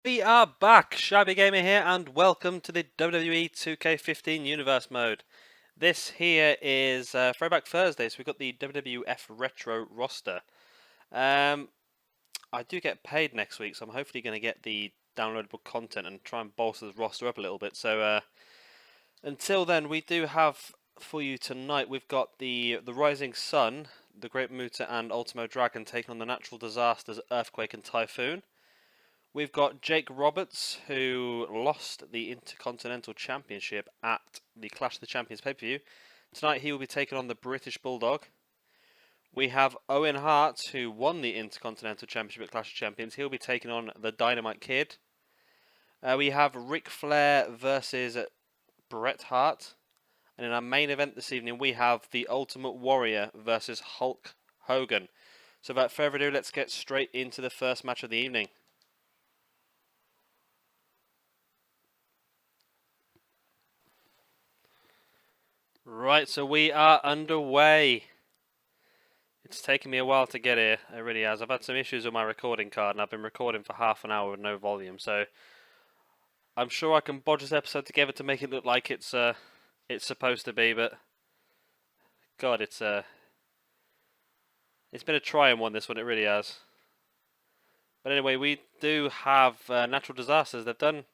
We are back, Shabby Gamer here, and welcome to the WWE 2K15 Universe Mode. This here is Throwback Thursday, so we've got the WWF Retro roster. I do get paid next week, so I'm hopefully going to get the downloadable content and try and bolster the roster up a little bit. So until then, we do have for you tonight, we've got the Rising Sun, the Great Muta and Ultimo Dragon taking on the Natural Disasters, Earthquake and Typhoon. We've got Jake Roberts, who lost the Intercontinental Championship at the Clash of the Champions pay-per-view. Tonight he will be taking on the British Bulldog. We have Owen Hart, who won the Intercontinental Championship at Clash of Champions. He'll be taking on the Dynamite Kid. We have Ric Flair versus Bret Hart. And in our main event this evening, we have the Ultimate Warrior versus Hulk Hogan. So without further ado, let's get straight into the first match of the evening. Right, so we are underway. It's taken me a while to get here, it really has. I've had some issues with my recording card and I've been recording for half an hour with no volume, so I'm sure I can bodge this episode together to make it look like it's supposed to be, but God, it's been a trying one, this one, it really has. But anyway, we do have Natural Disasters. They've had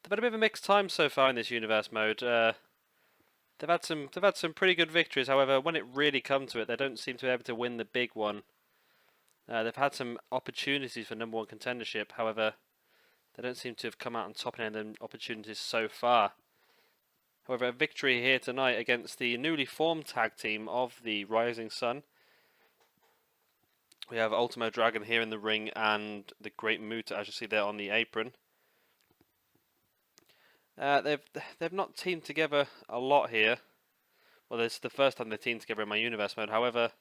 a bit of a mixed time so far in this universe mode. They've had some pretty good victories. However, when it really comes to it, they don't seem to be able to win the big one. They've had some opportunities for number one contendership. However, they don't seem to have come out on top in any of them opportunities so far. However, a victory here tonight against the newly formed tag team of the Rising Sun. We have Ultimo Dragon here in the ring and the Great Muta, as you see there on the apron. They've not teamed together a lot here. Well, this is the first time they've teamed together in my universe mode. However,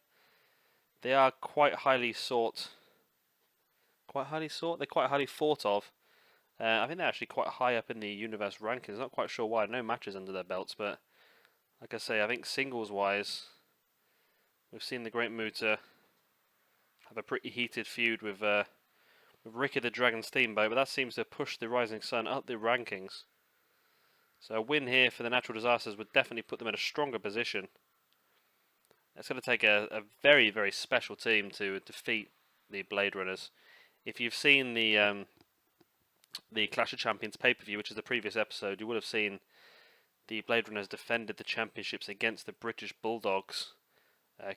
they are quite highly sought. Quite highly sought? They're quite highly thought of. I think they're actually quite high up in the universe rankings. Not quite sure why. No matches under their belts, but like I say, I think singles-wise, we've seen the Great Muta have a pretty heated feud with Ricky the Dragon Steamboat, but that seems to push the Rising Sun up the rankings. So a win here for the Natural Disasters would definitely put them in a stronger position. It's going to take a very, very special team to defeat the Blade Runners. If you've seen the Clash of Champions pay-per-view, which is the previous episode, you would have seen the Blade Runners defended the championships against the British Bulldogs.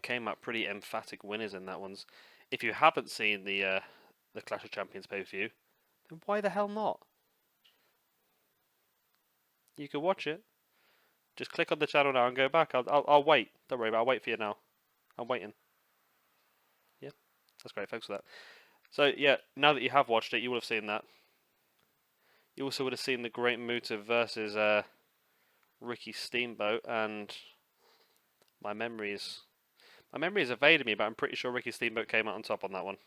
Came out pretty emphatic winners in that ones. If you haven't seen the Clash of Champions pay-per-view, then why the hell not? You can watch it. Just click on the channel now and go back. I'll wait. Don't worry about it. I'll wait for you now. I'm waiting. Yeah, that's great. Thanks for that. So yeah, now that you have watched it, you will have seen that. You also would have seen the Great Muta versus Ricky Steamboat, and my memories evaded me, but I'm pretty sure Ricky Steamboat came out on top on that one.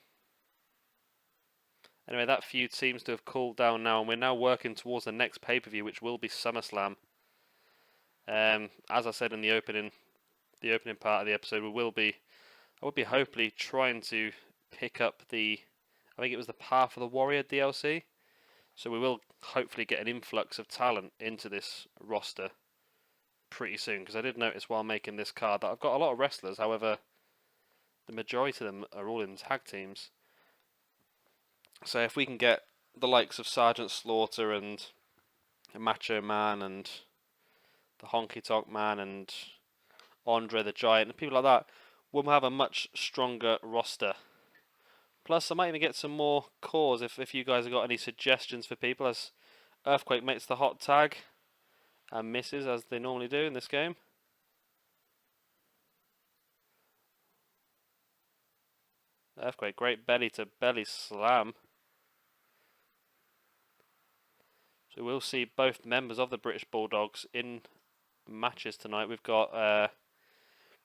Anyway, that feud seems to have cooled down now, and we're now working towards the next pay-per-view, which will be SummerSlam. As I said in the opening part of the episode, I will be hopefully trying to pick up I think it was the Path of the Warrior DLC. So we will hopefully get an influx of talent into this roster pretty soon, because I did notice while making this card that I've got a lot of wrestlers. However, the majority of them are all in tag teams. So if we can get the likes of Sergeant Slaughter and Macho Man and the Honky Tonk Man and Andre the Giant and people like that, we'll have a much stronger roster. Plus, I might even get some more calls if you guys have got any suggestions for people, as Earthquake makes the hot tag and misses, as they normally do in this game. Earthquake, great belly to belly slam. So we'll see both members of the British Bulldogs in matches tonight. We've got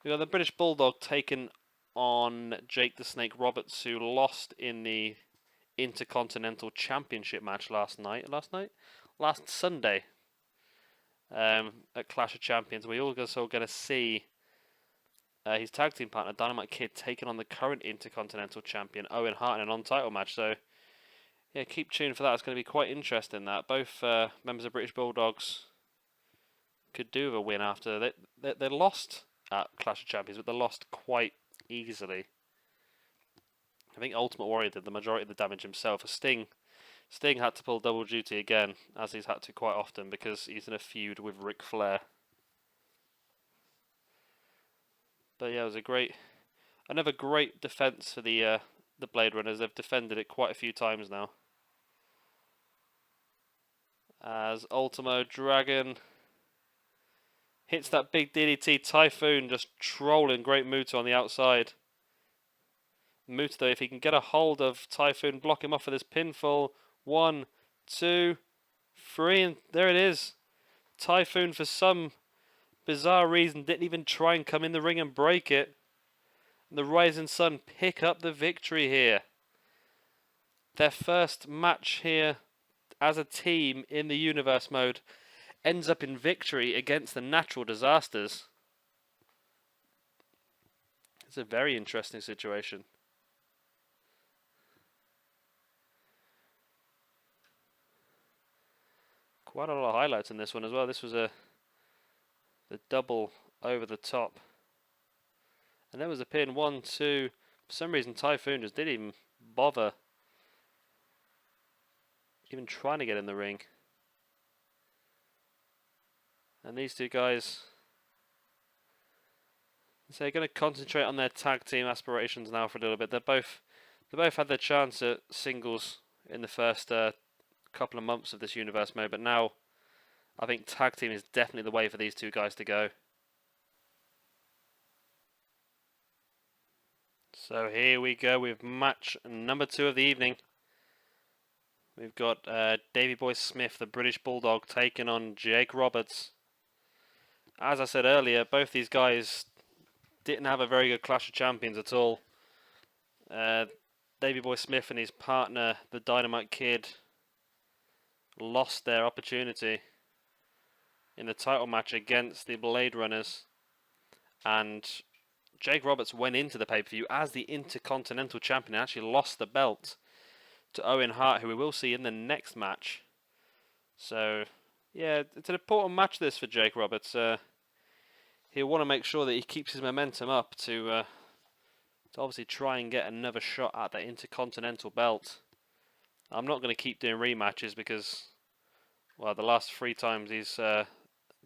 the British Bulldog taking on Jake the Snake Roberts, who lost in the Intercontinental Championship match last Sunday, at Clash of Champions. We also going to see his tag team partner Dynamite Kid taking on the current Intercontinental Champion Owen Hart in a non-title match. So Yeah, keep tuned for that. It's going to be quite interesting. That both members of British Bulldogs could do with a win after they lost at Clash of Champions, but they lost quite easily. I think Ultimate Warrior did the majority of the damage himself. Sting had to pull double duty again, as he's had to quite often because he's in a feud with Ric Flair. But yeah, it was another great defense for the Blade Runners. They've defended it quite a few times now. As Ultimo Dragon hits that big DDT, Typhoon just trolling Great Muta on the outside. Muta, though, if he can get a hold of Typhoon, block him off with his pinfall. 1, 2, 3, and there it is. Typhoon, for some bizarre reason, didn't even try and come in the ring and break it. And the Rising Sun pick up the victory here. Their first match here as a team in the Universe mode ends up in victory against the Natural Disasters. It's a very interesting situation. Quite a lot of highlights in this one as well. This was the double over the top. And there was a pin, 1, 2. For some reason, Typhoon just didn't even bother even trying to get in the ring. And these two guys, so they're going to concentrate on their tag team aspirations now for a little bit. They both had their chance at singles in the first couple of months of this Universe mode, but now I think tag team is definitely the way for these two guys to go. So here we go with match number 2 of the evening. We've got Davey Boy Smith, the British Bulldog, taking on Jake Roberts. As I said earlier, both these guys didn't have a very good Clash of Champions at all. Davey Boy Smith and his partner, the Dynamite Kid, lost their opportunity in the title match against the Blade Runners. And Jake Roberts went into the pay-per-view as the Intercontinental Champion and actually lost the belt to Owen Hart, who we will see in the next match. So, yeah, it's an important match this for Jake Roberts. He'll want to make sure that he keeps his momentum up to obviously try and get another shot at that Intercontinental belt. I'm not going to keep doing rematches because, well, the last 3 times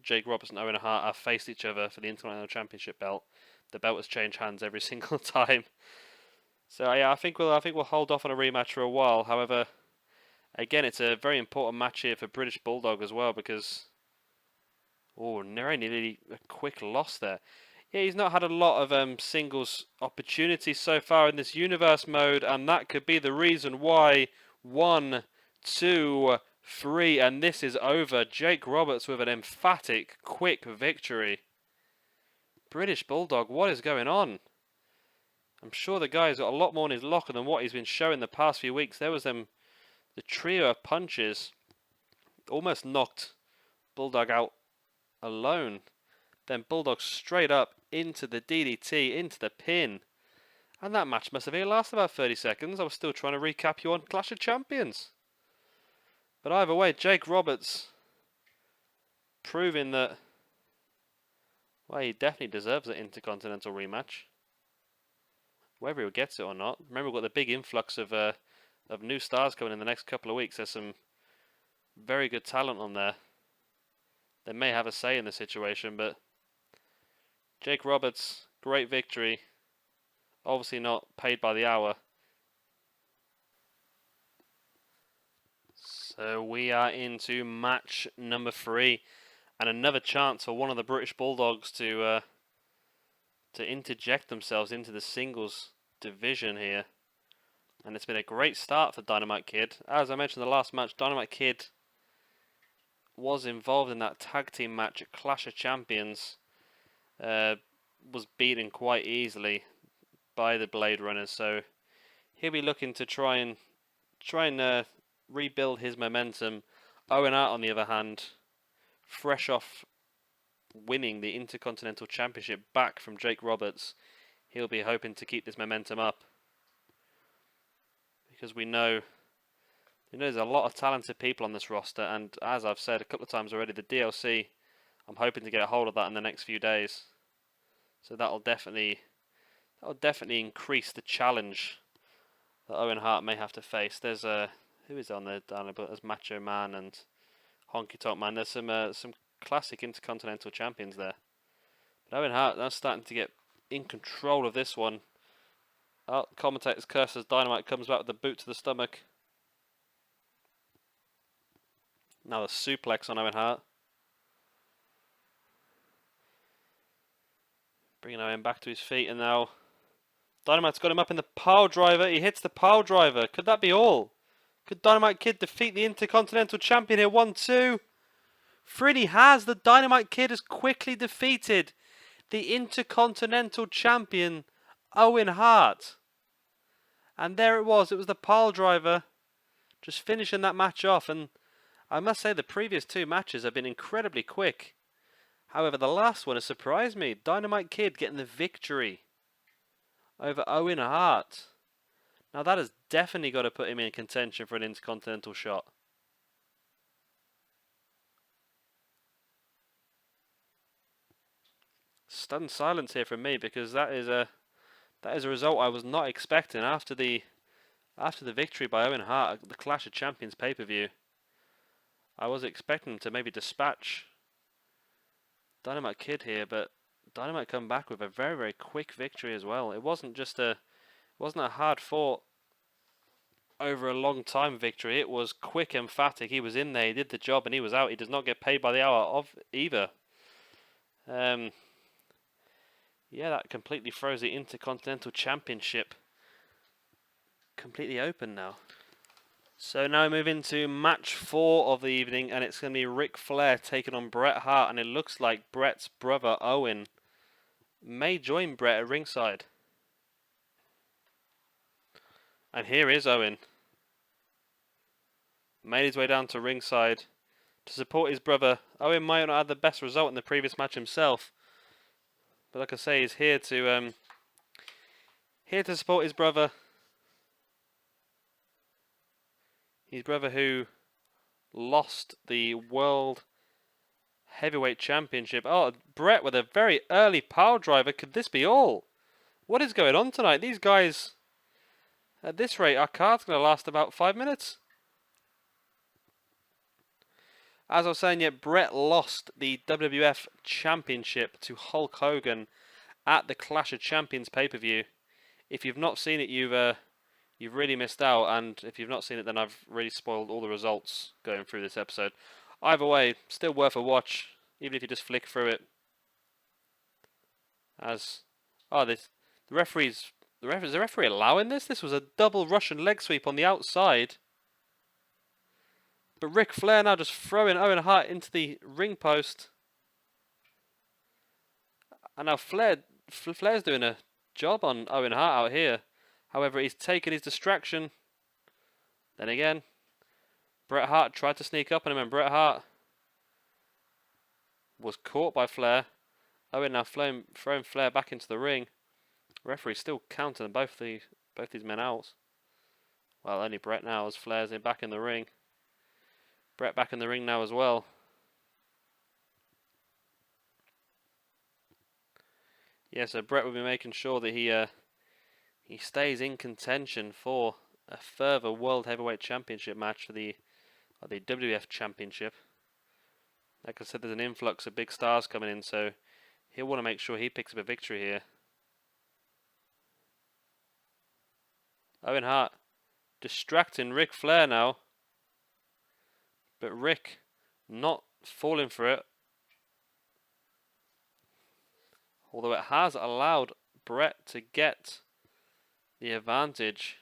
Jake Roberts and Owen Hart have faced each other for the Intercontinental Championship belt, the belt has changed hands every single time. So yeah, I think we'll hold off on a rematch for a while. However, again, it's a very important match here for British Bulldog as well because, oh, nearly a quick loss there. Yeah, he's not had a lot of singles opportunities so far in this Universe mode, and that could be the reason why. 1, 2, 3, and this is over. Jake Roberts with an emphatic, quick victory. British Bulldog, what is going on? I'm sure the guy's got a lot more in his locker than what he's been showing the past few weeks. There was the trio of punches almost knocked Bulldog out alone. Then Bulldog straight up into the DDT, into the pin. And that match must have only lasted about 30 seconds. I was still trying to recap you on Clash of Champions. But either way, Jake Roberts proving that, well, he definitely deserves an Intercontinental rematch. Whether he gets it or not. Remember, we've got the big influx of new stars coming in the next couple of weeks. There's some very good talent on there. They may have a say in the situation, but Jake Roberts, great victory. Obviously not paid by the hour. So we are into match number 3, and another chance for one of the British Bulldogs to interject themselves into the singles division here. And it's been a great start for Dynamite Kid. As I mentioned in the last match, Dynamite Kid was involved in that tag team match at Clash of Champions. Was beaten quite easily by the Blade Runners, so he'll be looking to try and rebuild his momentum. Owen Hart, on the other hand, fresh off winning the Intercontinental Championship back from Jake Roberts, he'll be hoping to keep this momentum up, because we know You know, there's a lot of talented people on this roster, and as I've said a couple of times already, the DLC, I'm hoping to get a hold of that in the next few days. So that'll definitely increase the challenge that Owen Hart may have to face. There's who is on there? There's Macho Man and Honky Tonk Man. There's some classic Intercontinental champions there. But Owen Hart now starting to get in control of this one. Oh, commentator's curse as Dynamite comes back with the boot to the stomach. Now the suplex on Owen Hart. Bringing Owen back to his feet, and now Dynamite's got him up in the pile driver. He hits the pile driver. Could that be all? Could Dynamite Kid defeat the Intercontinental Champion here? 1-2. Freddy has. The Dynamite Kid has quickly defeated the Intercontinental Champion, Owen Hart. And there it was. It was the pile driver just finishing that match off. And I must say the previous two matches have been incredibly quick. However, the last one has surprised me. Dynamite Kid getting the victory over Owen Hart. Now that has definitely got to put him in contention for an Intercontinental shot. Stunned silence here from me, because that is a result I was not expecting after the victory by Owen Hart at the Clash of Champions pay-per-view. I was expecting him to maybe dispatch Dynamite Kid here, but Dynamite come back with a very, very quick victory as well. It wasn't a hard fought over a long time victory. It was quick, emphatic. He was in there, he did the job, and he was out. He does not get paid by the hour of either. Yeah, that completely throws the Intercontinental Championship completely open now. So now we move into match 4 of the evening, and it's going to be Ric Flair taking on Bret Hart, and it looks like Bret's brother Owen may join Bret at ringside. And here is Owen. Made his way down to ringside to support his brother. Owen might not have had the best result in the previous match himself, but like I say, he's here to support his brother. His brother who lost the World Heavyweight Championship. Oh, Bret with a very early pile driver. Could this be all? What is going on tonight? These guys, at this rate, our card's going to last about 5 minutes. As I was saying, yet Bret lost the WWF Championship to Hulk Hogan at the Clash of Champions pay-per-view. If you've not seen it, you've really missed out, and if you've not seen it, then I've really spoiled all the results going through this episode. Either way, still worth a watch, even if you just flick through it. Is the referee allowing this? This was a double Russian leg sweep on the outside. But Ric Flair now just throwing Owen Hart into the ring post. And now Flair's doing a job on Owen Hart out here. However, he's taken his distraction. Then again, Bret Hart tried to sneak up on him, and Bret Hart was caught by Flair. Owen now throwing Flair back into the ring. Referee still counting both these men out. Well, only Bret now, as Flair's back in the ring. Bret back in the ring now as well. Yeah, so Bret will be making sure that he stays in contention for a further World Heavyweight Championship match for the WWF Championship. Like I said, there's an influx of big stars coming in, so he'll want to make sure he picks up a victory here. Owen Hart distracting Ric Flair now. But Rick not falling for it. Although it has allowed Bret to get the advantage.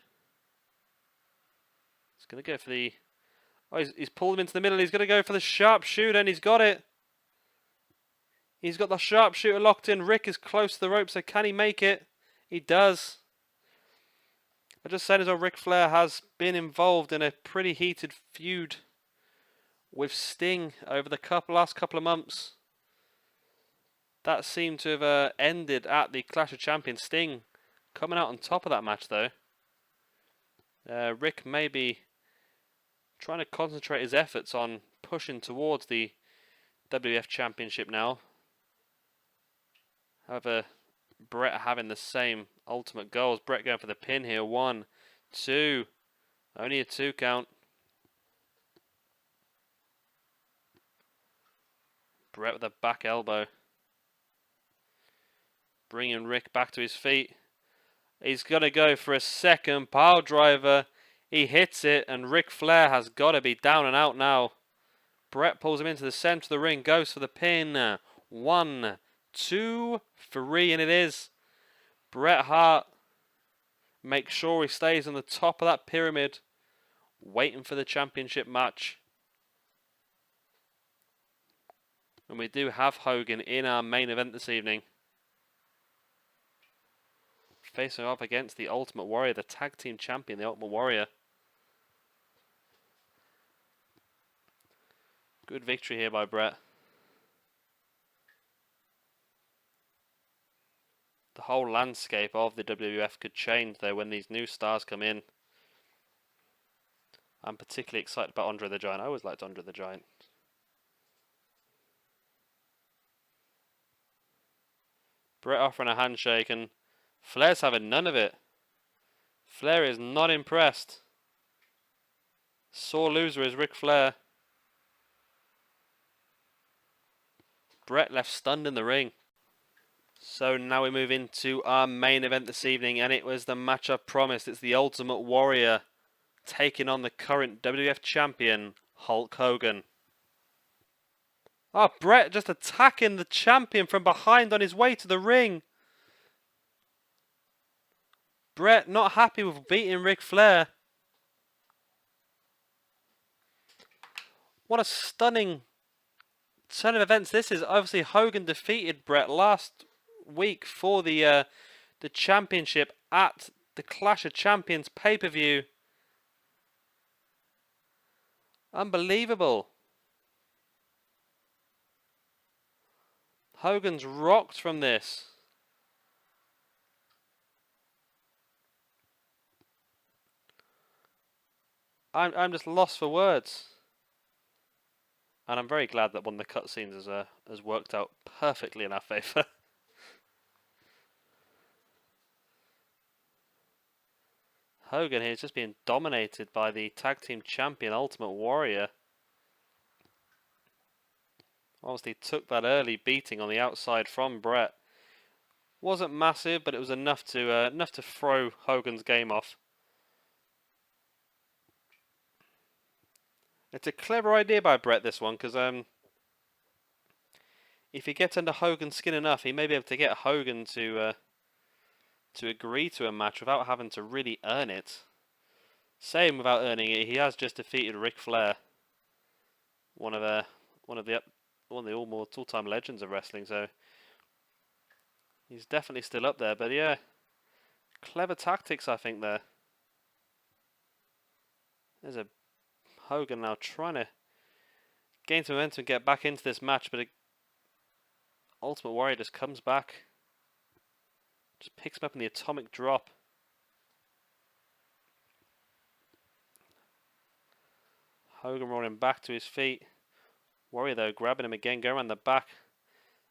He's going to go for the... Oh, he's pulled him into the middle. He's going to go for the sharpshooter, and he's got it. He's got the sharpshooter locked in. Rick is close to the rope, so can he make it? He does. I just said as well, Ric Flair has been involved in a pretty heated feud with Sting over the last couple of months. That seemed to have ended at the Clash of Champions. Sting coming out on top of that match, though. Rick may be trying to concentrate his efforts on pushing towards the WWF Championship now. However, Bret having the same ultimate goals. Bret going for the pin here. 1, 2. Only a 2 count. Bret with a back elbow. Bringing Rick back to his feet. He's going to go for a second pile driver. He hits it, and Ric Flair has got to be down and out now. Bret pulls him into the center of the ring, goes for the pin. 1, 2, 3, and it is. Bret Hart makes sure he stays on the top of that pyramid, waiting for the championship match. And we do have Hogan in our main event this evening, facing off against the Ultimate Warrior, the tag team champion, the Ultimate Warrior. Good victory here by Bret. The whole landscape of the WWF could change though when these new stars come in. I'm particularly excited about Andre the Giant. I always liked Andre the Giant. Bret offering a handshake, and Flair's having none of it. Flair is not impressed. Sore loser is Ric Flair. Bret left stunned in the ring. So now we move into our main event this evening, and it was the match I promised. It's the Ultimate Warrior taking on the current WWF champion, Hulk Hogan. Oh, Bret just attacking the champion from behind on his way to the ring. Bret not happy with beating Ric Flair. What a stunning turn of events this is. Obviously, Hogan defeated Bret last week for the championship at the Clash of Champions pay-per-view. Unbelievable. Hogan's rocked from this. I'm just lost for words. And I'm very glad that one of the cutscenes has worked out perfectly in our favour. Hogan here is just being dominated by the tag team champion Ultimate Warrior. Obviously took that early beating on the outside from Bret. Wasn't massive, but it was enough to throw Hogan's game off. It's a clever idea by Bret, this one, because if he gets under Hogan's skin enough, he may be able to get Hogan to agree to a match without having to really earn it. Same without earning it, he has just defeated Ric Flair, one of the all-time legends of wrestling. So he's definitely still up there. But yeah, clever tactics, I think there. There's a Hogan now trying to gain some momentum and get back into this match, but Ultimate Warrior just comes back, just picks him up in the atomic drop. Hogan rolling back to his feet. Warrior though grabbing him again, going around the back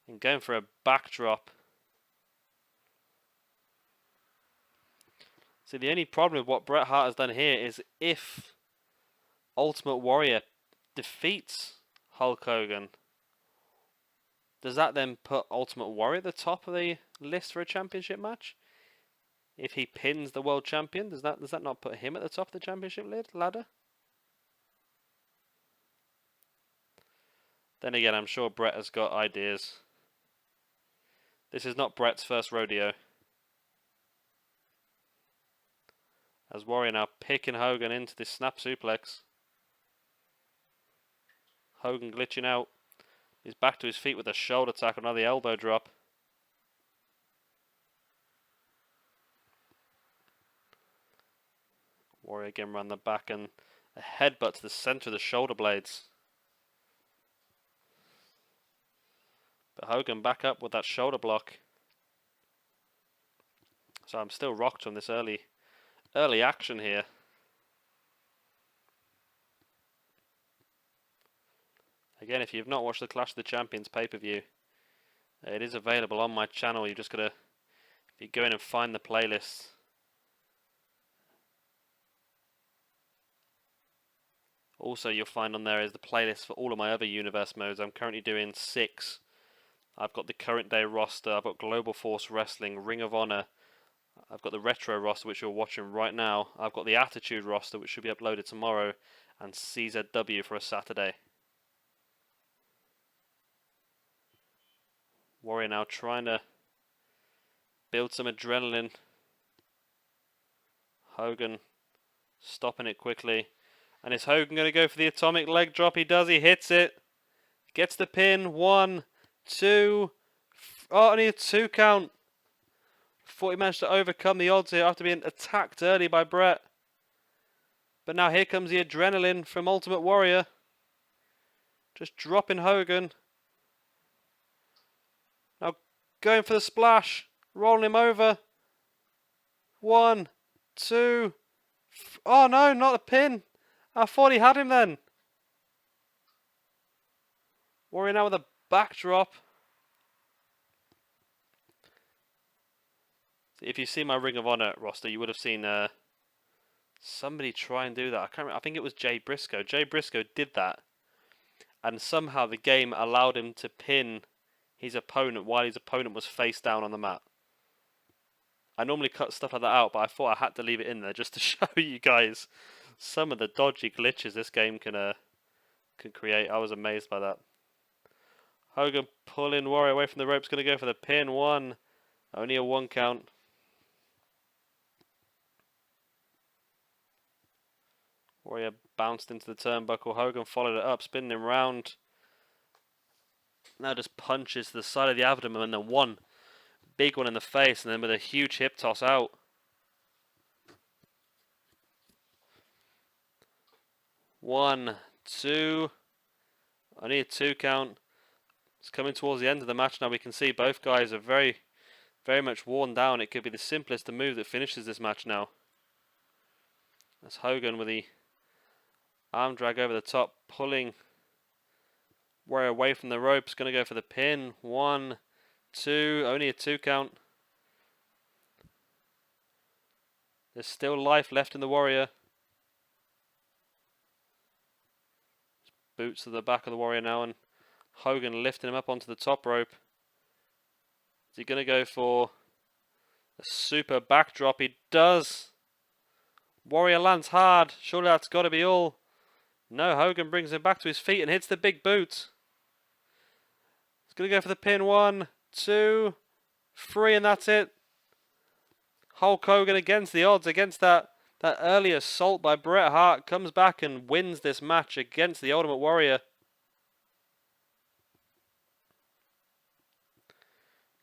and going for a backdrop. So the only problem with what Bret Hart has done here is if Ultimate Warrior defeats Hulk Hogan, does that then put Ultimate Warrior at the top of the list for a championship match? If he pins the world champion, does that not put him at the top of the championship ladder? Then again, I'm sure Bret has got ideas. This is not Bret's first rodeo. As Warrior now picking Hogan into this snap suplex. Hogan glitching out. He's back to his feet with a shoulder tackle, another elbow drop. Warrior again around the back and a headbutt to the center of the shoulder blades. But Hogan back up with that shoulder block. So I'm still rocked from this early action here. Again, if you've not watched the Clash of the Champions pay-per-view, it is available on my channel. You just gotta, if you go in and find the playlist. Also, you'll find on there is the playlist for all of my other universe modes. I'm currently doing 6. I've got the current day roster. I've got Global Force Wrestling, Ring of Honor. I've got the Retro roster, which you're watching right now. I've got the Attitude roster, which should be uploaded tomorrow, and CZW for a Saturday. Warrior now trying to build some adrenaline. Hogan stopping it quickly. And is Hogan going to go for the atomic leg drop? He does. He hits it. Gets the pin. 1, 2. Oh, only a 2 count. Thought he managed to overcome the odds here after being attacked early by Bret. But now here comes the adrenaline from Ultimate Warrior. Just dropping Hogan. Now going for the splash. Rolling him over. 1, 2. Oh no, not a pin. I thought he had him then. Warrior now with a backdrop. If you see my Ring of Honor roster, you would have seen somebody try and do that. I can't remember. I think it was Jay Briscoe. Jay Briscoe did that, and somehow the game allowed him to pin his opponent while his opponent was face down on the mat. I normally cut stuff like that out, but I thought I had to leave it in there just to show you guys some of the dodgy glitches this game can create. I was amazed by that. Hogan pulling Warrior away from the ropes, going to go for the pin. 1, only a 1 count. Warrior bounced into the turnbuckle. Hogan followed it up, spinning him round. Now just punches to the side of the abdomen and then 1 big one in the face, and then with a huge hip toss out. One, 2. Only a 2 count. It's coming towards the end of the match now. We can see both guys are very, very much worn down. It could be the simplest move that finishes this match now. That's Hogan with the arm drag over the top, pulling Warrior away from the ropes. Going to go for the pin. 1, 2. Only a 2 count. There's still life left in the Warrior. Boots to the back of the Warrior now, and Hogan lifting him up onto the top rope. Is he going to go for a super backdrop? He does. Warrior lands hard. Surely that's got to be all. No, Hogan brings him back to his feet and hits the big boot. He's going to go for the pin. 1, 2, 3, and that's it. Hulk Hogan against the odds, against that early assault by Bret Hart, comes back and wins this match against the Ultimate Warrior.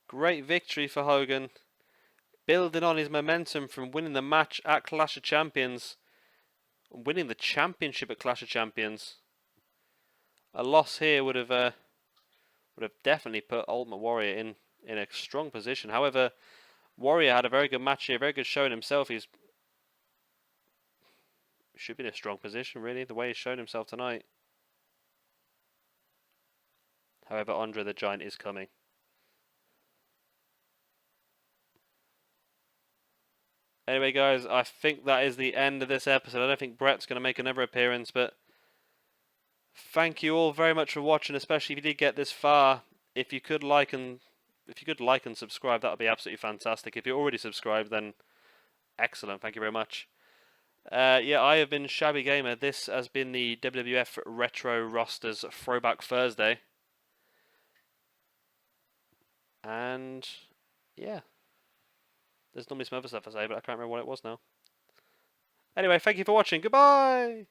Great victory for Hogan, building on his momentum from winning the match at Clash of Champions, winning the championship at Clash of Champions. A loss here would have definitely put Ultimate Warrior in a strong position. However, Warrior had a very good match here, very good showing himself. He should be in a strong position, really, the way he's shown himself tonight. However, Andre the Giant is coming. Anyway, guys, I think that is the end of this episode. I don't think Bret's going to make another appearance, but thank you all very much for watching, especially if you did get this far. If you could like and subscribe, that would be absolutely fantastic. If you're already subscribed, then excellent. Thank you very much. Yeah, I have been Shabby Gamer. This has been the WWF Retro Rosters Throwback Thursday. And yeah, there's normally some other stuff I say, but I can't remember what it was now. Anyway, thank you for watching. Goodbye!